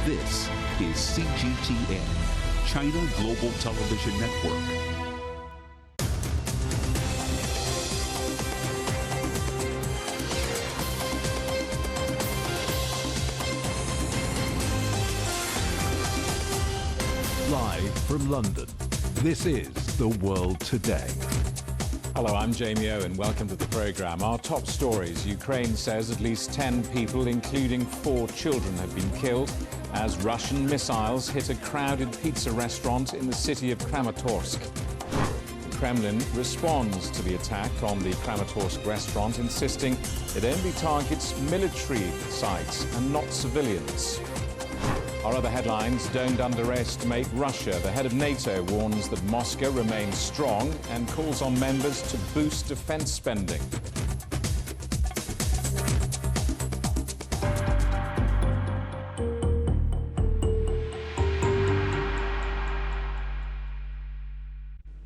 This is CGTN, China Global Television Network. Live from London, this is The World Today. Hello, I'm Jamie Owen. Welcome to the program. Our top stories. Ukraine says at least 10 people, including 4 children, have been killed as Russian missiles hit a crowded pizza restaurant in the city of Kramatorsk. The Kremlin responds to the attack on the Kramatorsk restaurant, insisting it only targets military sites and not civilians. Our other headlines: don't underestimate Russia. The head of NATO warns that Moscow remains strong and calls on members to boost defense spending.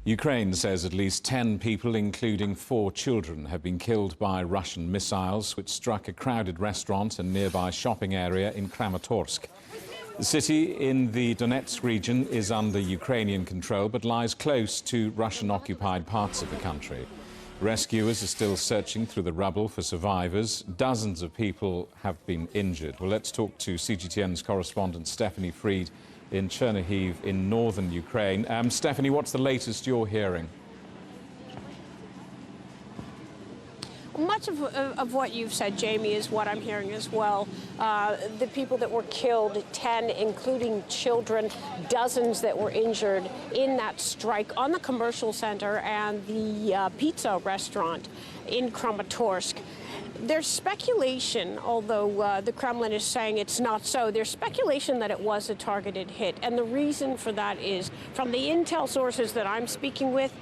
Ukraine says at least 10 people, including 4 children, have been killed by Russian missiles which struck a crowded restaurant and nearby shopping area in Kramatorsk. The city in the Donetsk region is under Ukrainian control but lies close to Russian-occupied parts of the country. Rescuers are still searching through the rubble for survivors. Dozens of people have been injured. Well, let's talk to CGTN's correspondent Stephanie Fried in Chernihiv in northern Ukraine. Stephanie, what's the latest you're hearing? Much of what you've said, Jamie, is what I'm hearing as well. The people that were killed, 10, including children, dozens that were injured in that strike on the commercial center and the pizza restaurant in Kramatorsk. There's speculation, although the Kremlin is saying it's not so, there's speculation that it was a targeted hit. And the reason for that is, from the intel sources that I'm speaking with,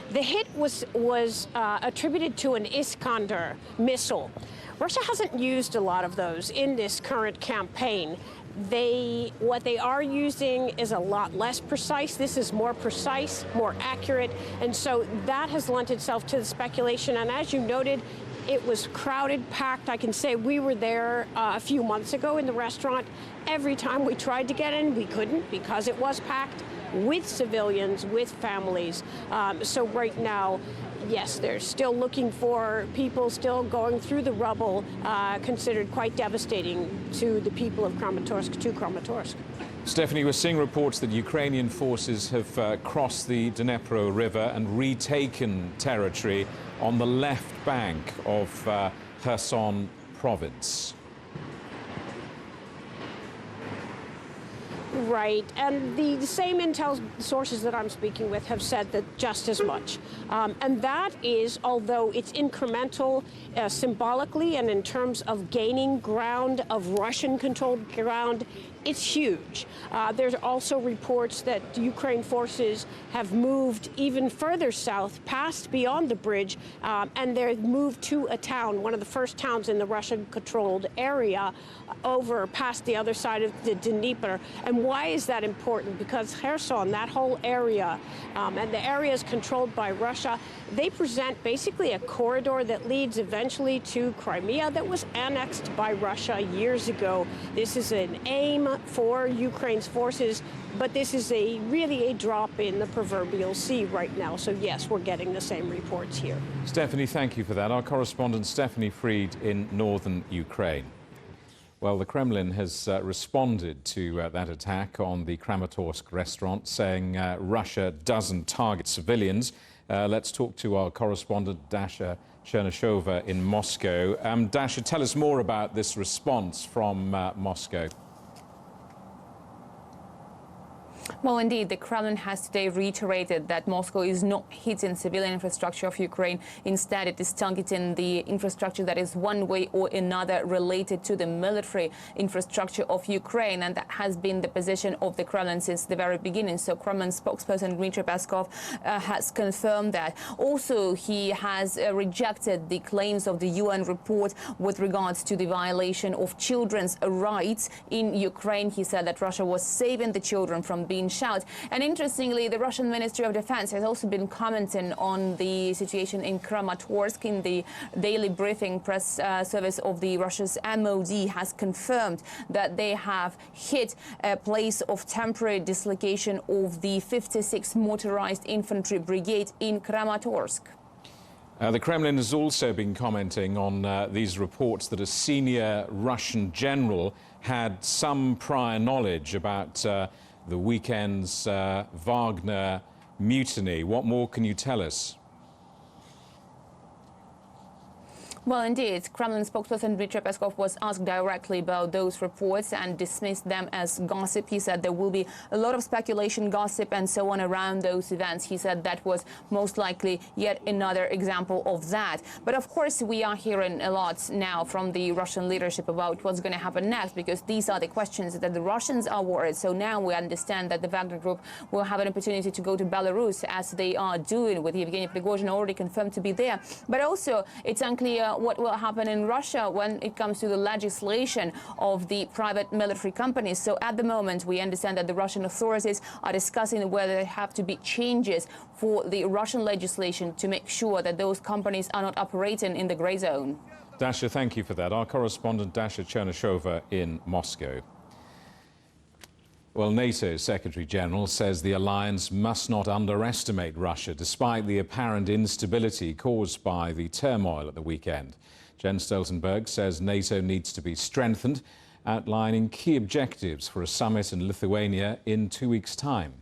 the hit was attributed to an Iskander missile. Russia hasn't used a lot of those in this current campaign. What they are using is a lot less precise. This is more precise, more accurate, and so that has lent itself to the speculation. And as you noted, it was crowded, packed. I can say we were there a few months ago in the restaurant. Every time we tried to get in, we couldn't because it was packed with civilians, with families. So right now, yes, they're still looking for people, still going through the rubble, considered quite devastating to the people of Kramatorsk. Stephanie, we're seeing reports that Ukrainian forces have crossed the Dnepro River and retaken territory on the left bank of Kherson province. Right, and the same intel sources that I'm speaking with have said that just as much. And that is, although it's incremental symbolically and in terms of gaining ground, of Russian-controlled ground, it's huge. There's also reports that Ukraine forces have moved even further south, past beyond the bridge, and they've moved to a town, one of the first towns in the Russian-controlled area, over past the other side of the Dnieper. And why is that important? Because Kherson, that whole area, and the areas controlled by Russia, they present basically a corridor that leads eventually to Crimea that was annexed by Russia years ago. This is an aim for Ukraine's forces, but this is really a drop in the proverbial sea right now. So yes, we're getting the same reports here. Stephanie, thank you for that. Our correspondent Stephanie Fried in northern Ukraine. Well, the Kremlin has responded to that attack on the Kramatorsk restaurant, saying Russia doesn't target civilians. Let's talk to our correspondent Dasha Chernyshova in Moscow. Dasha, tell us more about this response from Moscow. Well, indeed, the Kremlin has today reiterated that Moscow is not hitting civilian infrastructure of Ukraine. Instead, it is targeting the infrastructure that is one way or another related to the military infrastructure of Ukraine. And that has been the position of the Kremlin since the very beginning. So Kremlin spokesperson Dmitry Peskov has confirmed that. Also, he has rejected the claims of the UN report with regards to the violation of children's rights in Ukraine. He said that Russia was saving the children from being been shot. And interestingly, the Russian Ministry of Defense has also been commenting on the situation in Kramatorsk. In the daily briefing, press service of the Russia's MOD has confirmed that they have hit a place of temporary dislocation of the 56th Motorized Infantry Brigade in Kramatorsk. The Kremlin has also been commenting on these reports that a senior Russian general had some prior knowledge about the weekend's Wagner mutiny. What more can you tell us? Well, indeed, Kremlin spokesperson Dmitry Peskov was asked directly about those reports and dismissed them as gossip. He said there will be a lot of speculation, gossip and so on around those events. He said that was most likely yet another example of that. But of course, we are hearing a lot now from the Russian leadership about what's going to happen next, because these are the questions that the Russians are worried. So now we understand that the Wagner Group will have an opportunity to go to Belarus, as they are doing, with Yevgeny Prigozhin already confirmed to be there. But also, it's unclear what will happen in Russia when it comes to the legislation of the private military companies. So at the moment, we understand that the Russian authorities are discussing whether there have to be changes for the Russian legislation to make sure that those companies are not operating in the grey zone. Dasha, thank you for that. Our correspondent Dasha Chernyshova in Moscow. Well, NATO's Secretary-General says the alliance must not underestimate Russia, despite the apparent instability caused by the turmoil at the weekend. Jens Stoltenberg says NATO needs to be strengthened, outlining key objectives for a summit in Lithuania in 2 weeks' time.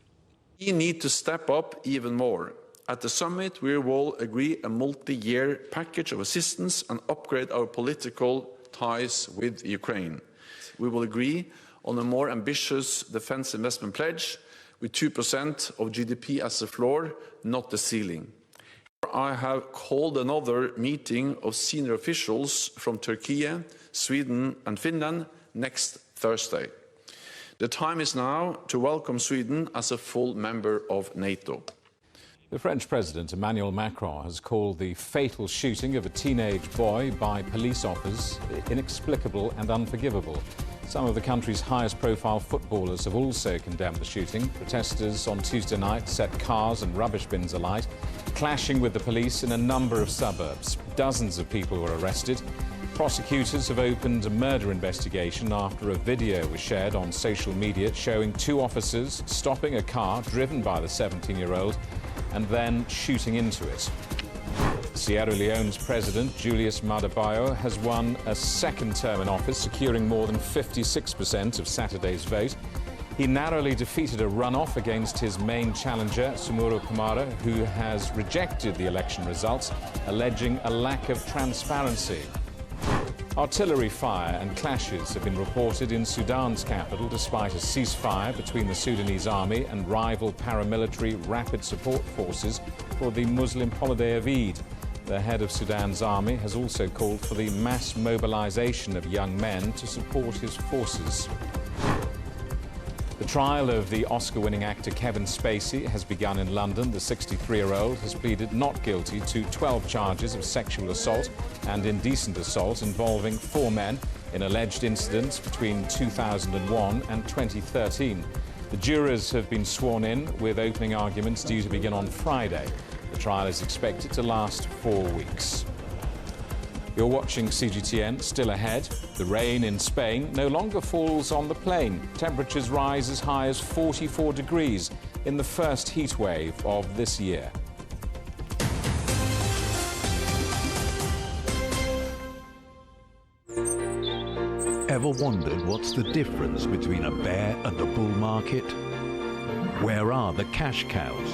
We need to step up even more. At the summit, we will agree a multi-year package of assistance and upgrade our political ties with Ukraine. We will agree on a more ambitious defence investment pledge with 2% of GDP as the floor, not the ceiling. I have called another meeting of senior officials from Turkey, Sweden and Finland next Thursday. The time is now to welcome Sweden as a full member of NATO. The French President Emmanuel Macron has called the fatal shooting of a teenage boy by police officers inexplicable and unforgivable. Some of the country's highest-profile footballers have also condemned the shooting. Protesters on Tuesday night set cars and rubbish bins alight, clashing with the police in a number of suburbs. Dozens of people were arrested. Prosecutors have opened a murder investigation after a video was shared on social media showing two officers stopping a car driven by the 17-year-old and then shooting into it. Sierra Leone's President, Julius Maada Bio, has won a second term in office, securing more than 56% of Saturday's vote. He narrowly defeated a runoff against his main challenger, Sumuro Kamara, who has rejected the election results, alleging a lack of transparency. Artillery fire and clashes have been reported in Sudan's capital, despite a ceasefire between the Sudanese army and rival paramilitary rapid support forces for the Muslim holiday of Eid. The head of Sudan's army has also called for the mass mobilization of young men to support his forces. The trial of the Oscar-winning actor Kevin Spacey has begun in London. The 63-year-old has pleaded not guilty to 12 charges of sexual assault and indecent assault involving 4 men in alleged incidents between 2001 and 2013. The jurors have been sworn in, with opening arguments due to begin on Friday. The trial is expected to last 4 weeks. You're watching CGTN. Still ahead, the rain in Spain no longer falls on the plain. Temperatures rise as high as 44 degrees in the first heat wave of this year. Ever wondered what's the difference between a bear and a bull market? Where are the cash cows?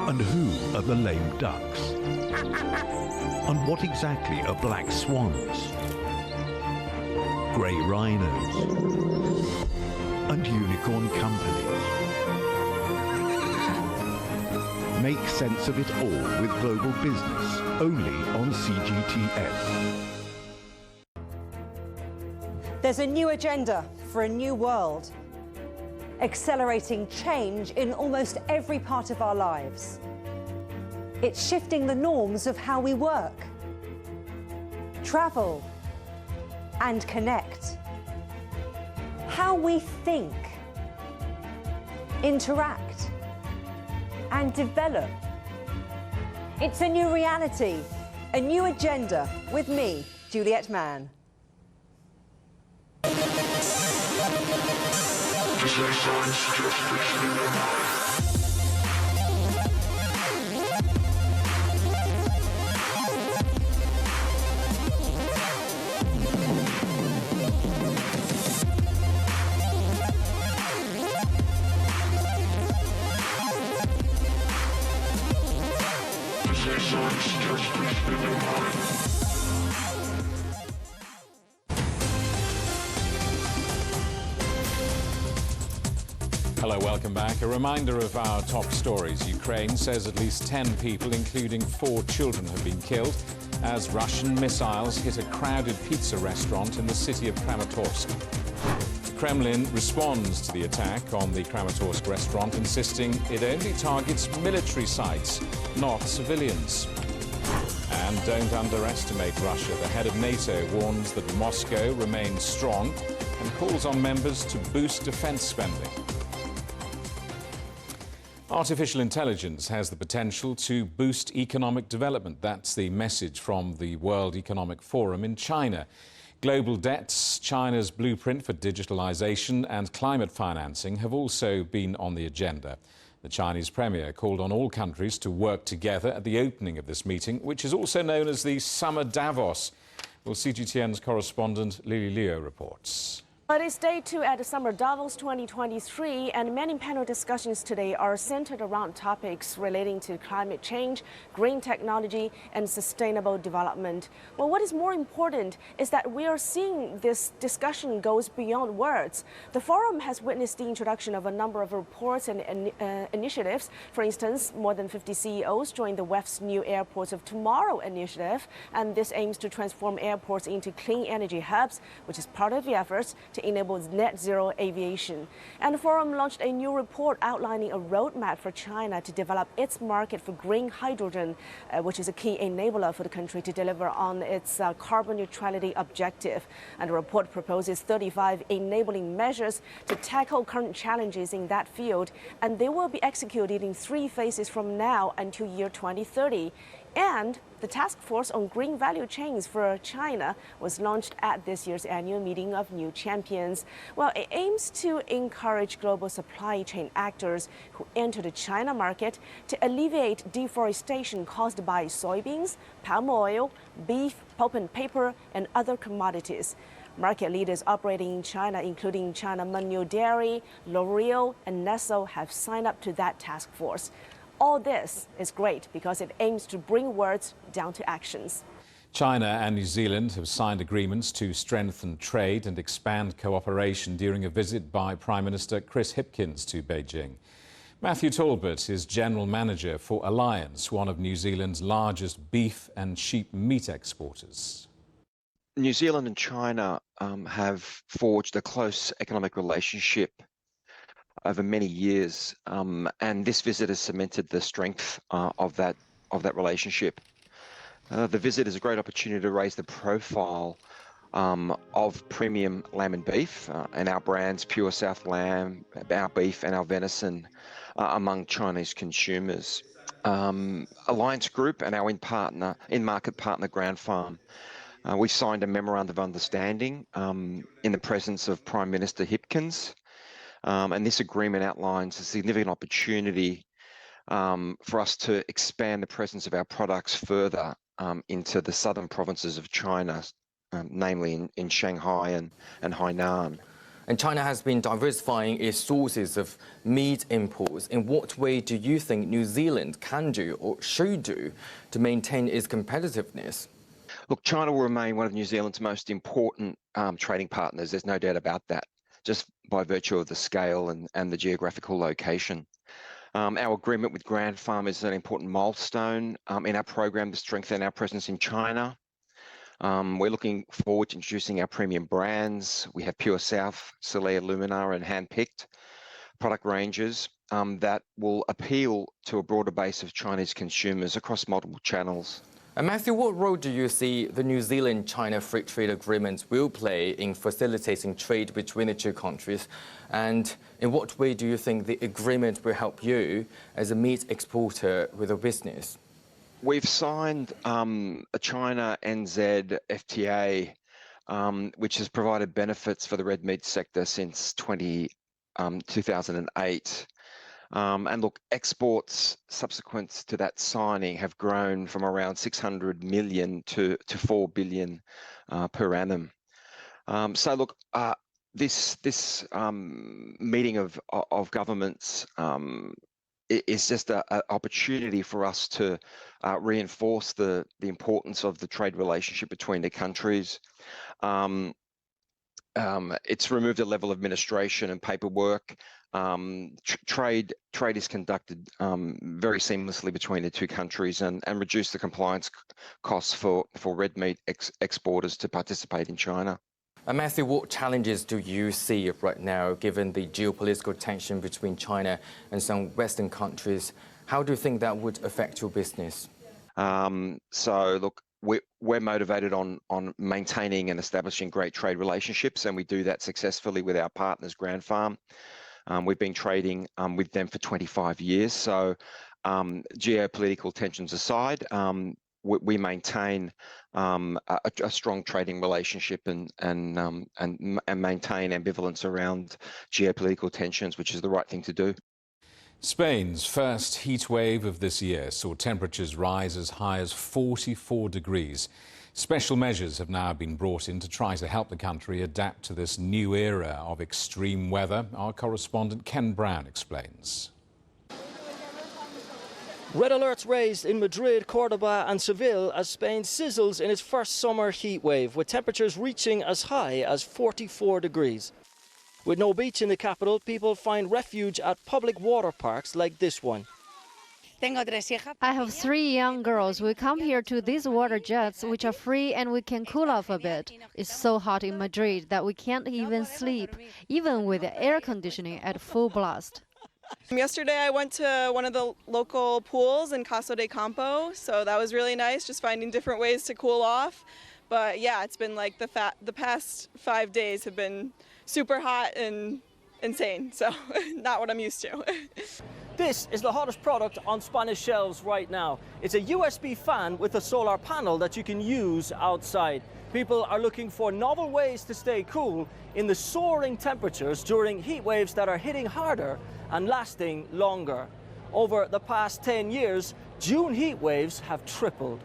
And who are the lame ducks? And what exactly are black swans? Grey rhinos? And unicorn companies? Make sense of it all with Global Business, only on CGTN. There's a new agenda for a new world, accelerating change in almost every part of our lives. It's shifting the norms of how we work, travel, and connect. How we think, interact, and develop. It's a new reality, a new agenda with me, Juliet Mann. Hello, welcome back. A reminder of our top stories. Ukraine says at least 10 people, including 4 children, have been killed as Russian missiles hit a crowded pizza restaurant in the city of Kramatorsk. The Kremlin responds to the attack on the Kramatorsk restaurant, insisting it only targets military sites, not civilians. And don't underestimate Russia. The head of NATO warns that Moscow remains strong and calls on members to boost defense spending. Artificial intelligence has the potential to boost economic development. That's the message from the World Economic Forum in China. Global debts, China's blueprint for digitalization and climate financing have also been on the agenda. The Chinese premier called on all countries to work together at the opening of this meeting, which is also known as the Summer Davos. Well, CGTN's correspondent Lily Leo reports. It is day 2 at the Summer Davos 2023, and many panel discussions today are centered around topics relating to climate change, green technology, and sustainable development. Well, what is more important is that we are seeing this discussion goes beyond words. The forum has witnessed the introduction of a number of reports and initiatives. For instance, more than 50 CEOs joined the WEF's New Airports of Tomorrow initiative, and this aims to transform airports into clean energy hubs, which is part of the efforts to enable net zero aviation. And the forum launched a new report outlining a roadmap for China to develop its market for green hydrogen, which is a key enabler for the country to deliver on its carbon neutrality objective. And the report proposes 35 enabling measures to tackle current challenges in that field, and they will be executed in 3 phases from now until year 2030. And the task force on green value chains for China was launched at this year's annual meeting of New Champions. Well, it aims to encourage global supply chain actors who enter the China market to alleviate deforestation caused by soybeans, palm oil, beef, pulp and paper, and other commodities. Market leaders operating in China, including China Mengniu Dairy, L'Oreal, and Nestle, have signed up to that task force. All this is great because it aims to bring words down to actions. China and New Zealand have signed agreements to strengthen trade and expand cooperation during a visit by Prime Minister Chris Hipkins to Beijing. Matthew Talbot is General Manager for Alliance, one of New Zealand's largest beef and sheep meat exporters. New Zealand and China have forged a close economic relationship over many years, and this visit has cemented the strength of that relationship. The visit is a great opportunity to raise the profile of premium lamb and beef and our brands Pure South Lamb, our beef and our venison among Chinese consumers. Alliance Group and our in-market partner Grand Farm, we signed a memorandum of understanding in the presence of Prime Minister Hipkins. And this agreement outlines a significant opportunity for us to expand the presence of our products further into the southern provinces of China, namely in Shanghai and Hainan. And China has been diversifying its sources of meat imports. In what way do you think New Zealand can do or should do to maintain its competitiveness? Look, China will remain one of New Zealand's most important trading partners. There's no doubt about that, just by virtue of the scale and the geographical location. Our agreement with Grand Farm is an important milestone in our program to strengthen our presence in China. We're looking forward to introducing our premium brands. We have Pure South, Celea Lumina, and Handpicked product ranges that will appeal to a broader base of Chinese consumers across multiple channels. And Matthew, what role do you see the New Zealand-China Free Trade Agreement will play in facilitating trade between the two countries? And in what way do you think the agreement will help you as a meat exporter with a business? We've signed a China-NZ FTA, which has provided benefits for the red meat sector since 2008. And look, exports subsequent to that signing have grown from around 600 million to 4 billion per annum. So look, this meeting of governments is just an opportunity for us to reinforce the importance of the trade relationship between the countries. It's removed a level of administration and paperwork. Trade is conducted very seamlessly between the two countries and reduce the compliance costs for red meat exporters to participate in China. Matthew, what challenges do you see right now, given the geopolitical tension between China and some Western countries? How do you think that would affect your business? So look, we're motivated on maintaining and establishing great trade relationships, and we do that successfully with our partners, Grand Farm. We've been trading with them for 25 years. So geopolitical tensions aside, we maintain a strong trading relationship and maintain ambivalence around geopolitical tensions, which is the right thing to do. Spain's first heat wave of this year saw temperatures rise as high as 44 degrees. Special measures have now been brought in to try to help the country adapt to this new era of extreme weather. Our correspondent Ken Brown explains. Red alerts raised in Madrid, Cordoba and Seville as Spain sizzles in its first summer heat wave, with temperatures reaching as high as 44 degrees. With no beach in the capital, people find refuge at public water parks like this one. I have 3 young girls. We come here to these water jets, which are free, and we can cool off a bit. It's so hot in Madrid that we can't even sleep, even with the air conditioning at full blast. Yesterday I went to one of the local pools in Caso de Campo, so that was really nice, just finding different ways to cool off. But yeah, it's been like the past 5 days have been super hot and insane, so not what I'm used to. This is the hottest product on Spanish shelves right now. It's a USB fan with a solar panel that you can use outside. People are looking for novel ways to stay cool in the soaring temperatures during heat waves that are hitting harder and lasting longer. Over the past 10 years, June heat waves have tripled.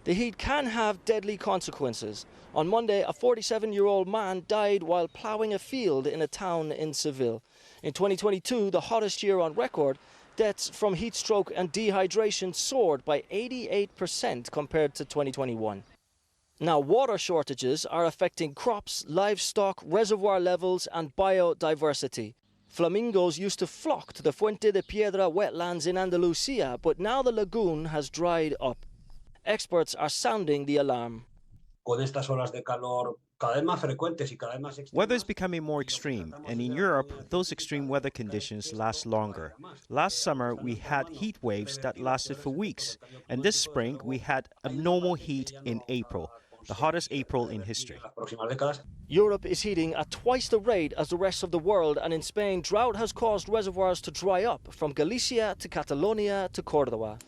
The heat can have deadly consequences. On Monday, a 47-year-old man died while ploughing a field in a town in Seville. In 2022, the hottest year on record, deaths from heat stroke and dehydration soared by 88% compared to 2021. Now, water shortages are affecting crops, livestock, reservoir levels and biodiversity. Flamingos used to flock to the Fuente de Piedra wetlands in Andalusia, but now the lagoon has dried up. Experts are sounding the alarm. Weather is becoming more extreme, and in Europe, those extreme weather conditions last longer. Last summer, we had heat waves that lasted for weeks, and this spring, we had abnormal heat in April, the hottest April in history. Europe is heating at twice the rate as the rest of the world, and in Spain, drought has caused reservoirs to dry up from Galicia to Catalonia to Cordoba.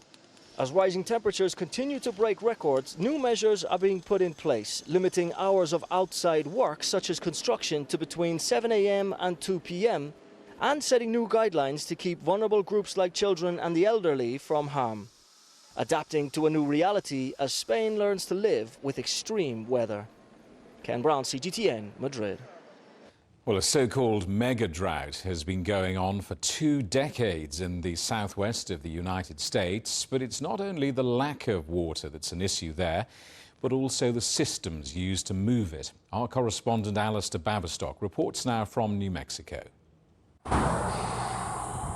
As rising temperatures continue to break records, new measures are being put in place, limiting hours of outside work, such as construction, to between 7 a.m. and 2 p.m., and setting new guidelines to keep vulnerable groups like children and the elderly from harm. Adapting to a new reality as Spain learns to live with extreme weather. Ken Brown, CGTN, Madrid. Well, a so-called mega drought has been going on for 2 decades in the southwest of the United States, but it's not only the lack of water that's an issue there, but also the systems used to move it. Our correspondent Alistair Baverstock reports now from New Mexico.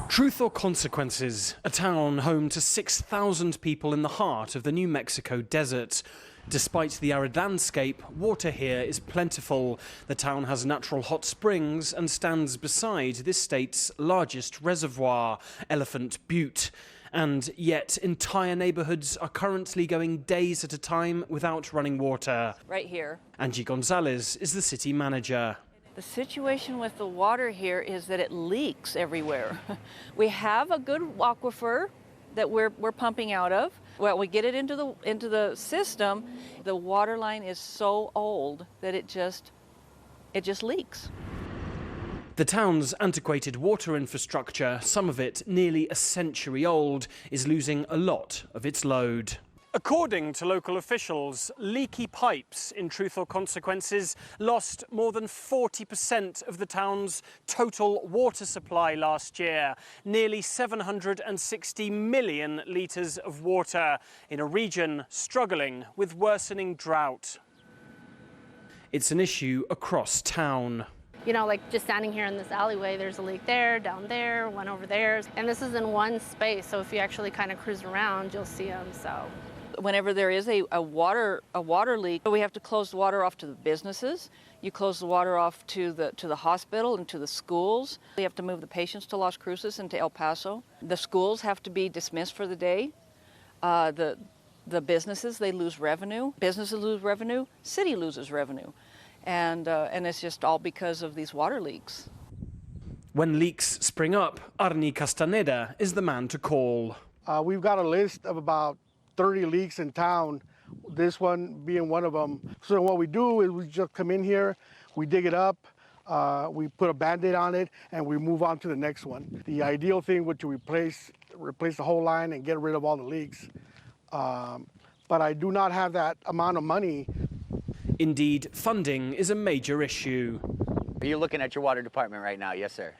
Truth or Consequences, a town home to 6,000 people in the heart of the New Mexico desert. Despite the arid landscape, water here is plentiful. The town has natural hot springs and stands beside this state's largest reservoir, Elephant Butte. And yet entire neighborhoods are currently going days at a time without running water. Right here. Angie Gonzalez is the city manager. The situation with the water here is that it leaks everywhere. We have a good aquifer that we're pumping out of. Well, we get it into the system. The water line is so old that it just leaks. The town's antiquated water infrastructure, some of it nearly a century old, is losing a lot of its load. According to local officials, leaky pipes in Truth or Consequences lost more than 40% of the town's total water supply last year. Nearly 760 million litres of water in a region struggling with worsening drought. It's an issue across town. You know, like just standing here in this alleyway, there's a leak there, down there, one over there. And this is in one space, so if you actually kind of cruise around, you'll see them, so. Whenever there is a water leak, we have to close the water off to the businesses. You close the water off to the hospital and to the schools. We have to move the patients to Las Cruces and to El Paso. The schools have to be dismissed for the day. The businesses, they lose revenue. Businesses lose revenue. City loses revenue. And it's just all because of these water leaks. When leaks spring up, Arnie Castaneda is the man to call. We've got a list of about 30 leaks in town, this one being one of them. So what we do is we just come in here, we dig it up, we put a Band-Aid on it, and we move on to the next one. The ideal thing would to replace the whole line and get rid of all the leaks. But I do not have that amount of money. Indeed, funding is a major issue. Are you looking at your water department right now? Yes, sir.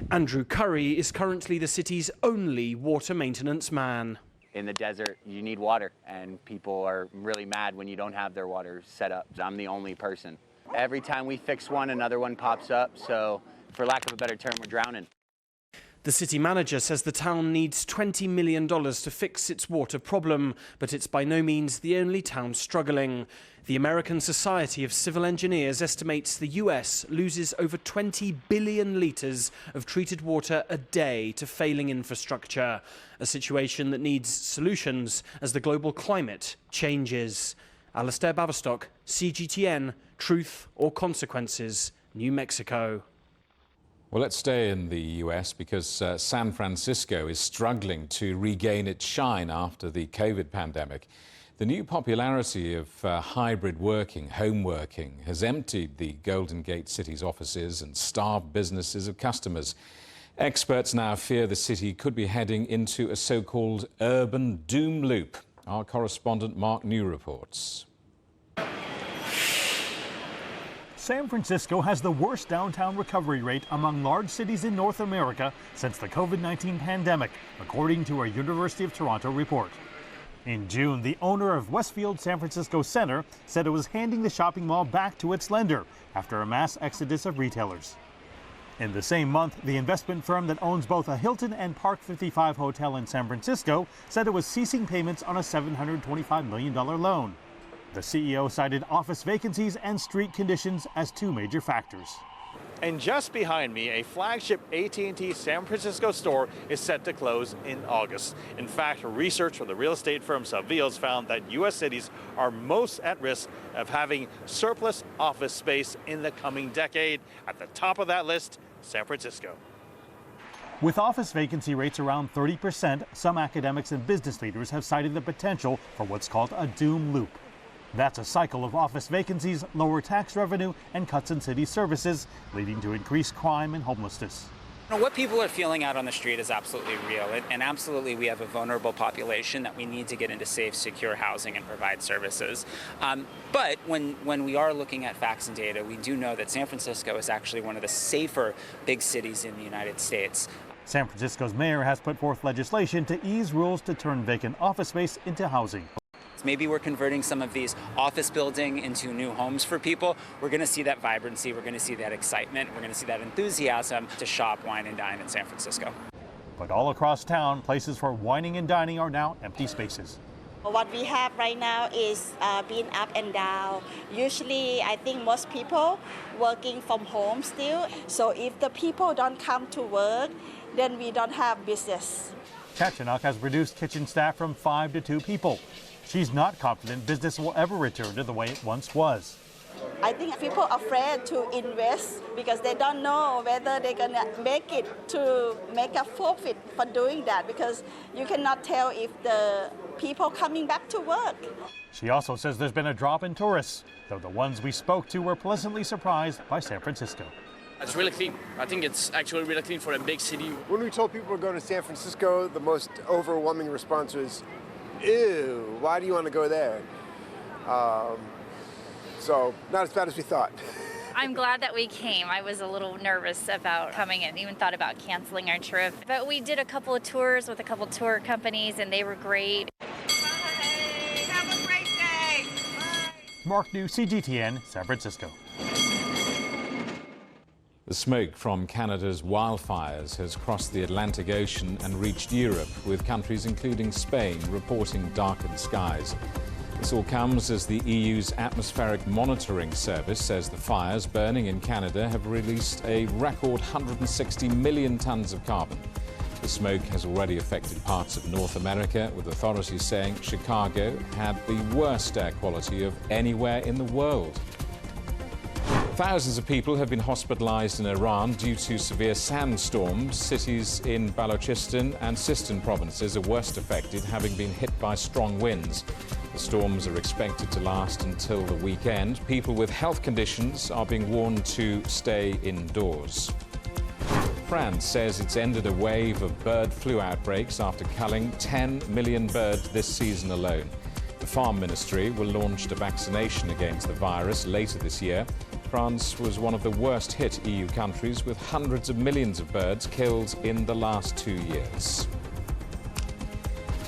Andrew Curry is currently the city's only water maintenance man. In the desert, you need water, and people are really mad when you don't have their water set up. I'm the only person. Every time we fix one, another one pops up, so for lack of a better term, we're drowning. The city manager says the town needs $20 million to fix its water problem, but it's by no means the only town struggling. The American Society of Civil Engineers estimates the US loses over 20 billion litres of treated water a day to failing infrastructure, a situation that needs solutions as the global climate changes. Alistair Baverstock, CGTN, Truth or Consequences, New Mexico. Well, let's stay in the US because San Francisco is struggling to regain its shine after the COVID pandemic. The new popularity of hybrid working, home working, has emptied the Golden Gate City's offices and starved businesses of customers. Experts now fear the city could be heading into a so-called urban doom loop. Our correspondent Mark New reports. San Francisco has the worst downtown recovery rate among large cities in North America since the COVID-19 pandemic, according to a University of Toronto report. In June, the owner of Westfield San Francisco Center said it was handing the shopping mall back to its lender after a mass exodus of retailers. In the same month, the investment firm that owns both a Hilton and Park 55 hotel in San Francisco said it was ceasing payments on a $725 million loan. The CEO cited office vacancies and street conditions as two major factors. And just behind me, a flagship AT&T San Francisco store is set to close in August. In fact, research from the real estate firm Savills found that U.S. cities are most at risk of having surplus office space in the coming decade. At the top of that list, San Francisco. With office vacancy rates around 30%, some academics and business leaders have cited the potential for what's called a doom loop. That's a cycle of office vacancies, lower tax revenue, and cuts in city services, leading to increased crime and homelessness. What people are feeling out on the street is absolutely real, and absolutely we have a vulnerable population that we need to get into safe, secure housing and provide services. But when we are looking at facts and data, we do know that San Francisco is actually one of the safer big cities in the United States. San Francisco's mayor has put forth legislation to ease rules to turn vacant office space into housing. Maybe we're converting some of these office building into new homes for people. We're going to see that vibrancy, we're going to see that excitement, we're going to see that enthusiasm to shop, wine, and dine in San Francisco. But all across town, places for whining and dining are now empty spaces. What we have right now is being up and down. Usually, I think most people working from home still. So if the people don't come to work, then we don't have business. Kachanok has reduced kitchen staff from 5 to 2 people. She's not confident business will ever return to the way it once was. I think people are afraid to invest because they don't know whether they're going to make it to make a profit for doing that, because you cannot tell if the people coming back to work. She also says there's been a drop in tourists, though the ones we spoke to were pleasantly surprised by San Francisco. It's really clean. I think it's actually really clean for a big city. When we told people we're going to San Francisco, the most overwhelming response was, ew, why do you want to go there? So not as bad as we thought. I'm glad that we came. I was a little nervous about coming and even thought about canceling our trip. But we did a couple of tours with a couple of tour companies and they were great. Have a great day. Mark New, CGTN, San Francisco. The smoke from Canada's wildfires has crossed the Atlantic Ocean and reached Europe, with countries including Spain reporting darkened skies. This all comes as the EU's Atmospheric Monitoring Service says the fires burning in Canada have released a record 160 million tonnes of carbon. The smoke has already affected parts of North America, with authorities saying Chicago had the worst air quality of anywhere in the world. Thousands of people have been hospitalized in Iran due to severe sandstorms. Cities in Balochistan and Sistan provinces are worst affected, having been hit by strong winds. The storms are expected to last until the weekend. People with health conditions are being warned to stay indoors. France says it's ended a wave of bird flu outbreaks after culling 10 million birds this season alone. The Farm Ministry will launch a vaccination against the virus later this year. France was one of the worst hit EU countries, with hundreds of millions of birds killed in the last 2 years.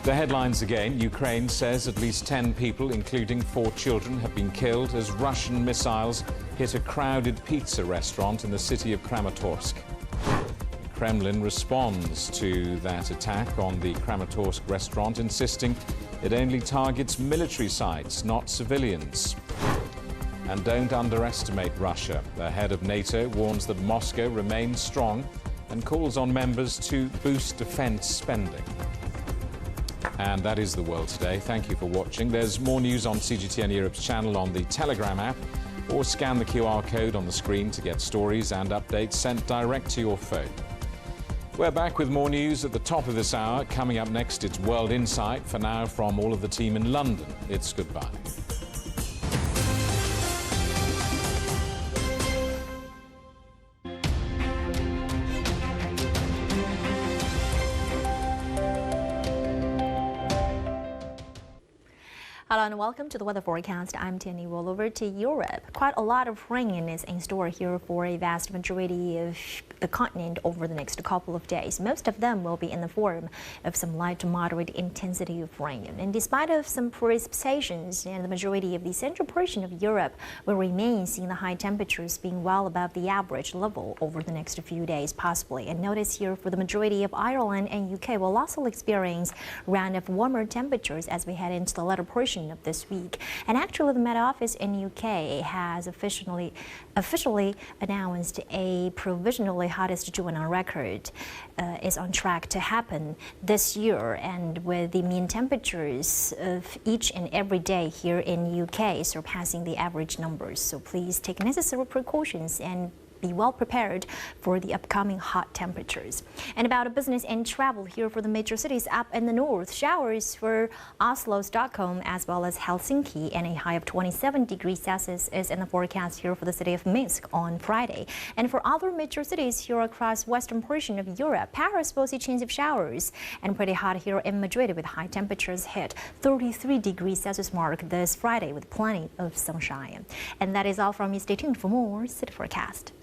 The headlines again. Ukraine says at least 10 people, including 4 children, have been killed as Russian missiles hit a crowded pizza restaurant in the city of Kramatorsk. The Kremlin responds to that attack on the Kramatorsk restaurant, insisting it only targets military sites, not civilians. And don't underestimate Russia. The head of NATO warns that Moscow remains strong and calls on members to boost defence spending. And that is the world today. Thank you for watching. There's more news on CGTN Europe's channel on the Telegram app, or scan the QR code on the screen to get stories and updates sent direct to your phone. We're back with more news at the top of this hour. Coming up next, it's World Insight. For now, from all of the team in London, it's goodbye. Hello and welcome to the weather forecast. I'm Tierney. Roll over to Europe. Quite a lot of rain is in store here for a vast majority of the continent over the next couple of days. Most of them will be in the form of some light to moderate intensity of rain. And despite of some precipitations, and the majority of the central portion of Europe will remain seeing the high temperatures being well above the average level over the next few days possibly. And notice here for the majority of Ireland and UK will also experience a round of warmer temperatures as we head into the latter portion of this week. And actually the Met Office in UK has officially announced a provisionally hottest June on record is on track to happen this year, and with the mean temperatures of each and every day here in UK surpassing the average numbers. So please take necessary precautions and be well prepared for the upcoming hot temperatures. And about business and travel here for the major cities up in the north. Showers for Oslo, Stockholm, as well as Helsinki, and a high of 27 degrees Celsius is in the forecast here for the city of Minsk on Friday. And for other major cities here across western portion of Europe, Paris will see chance of showers, and pretty hot here in Madrid with high temperatures hit 33 degrees Celsius mark this Friday with plenty of sunshine. And that is all from me. Stay tuned for more city forecast.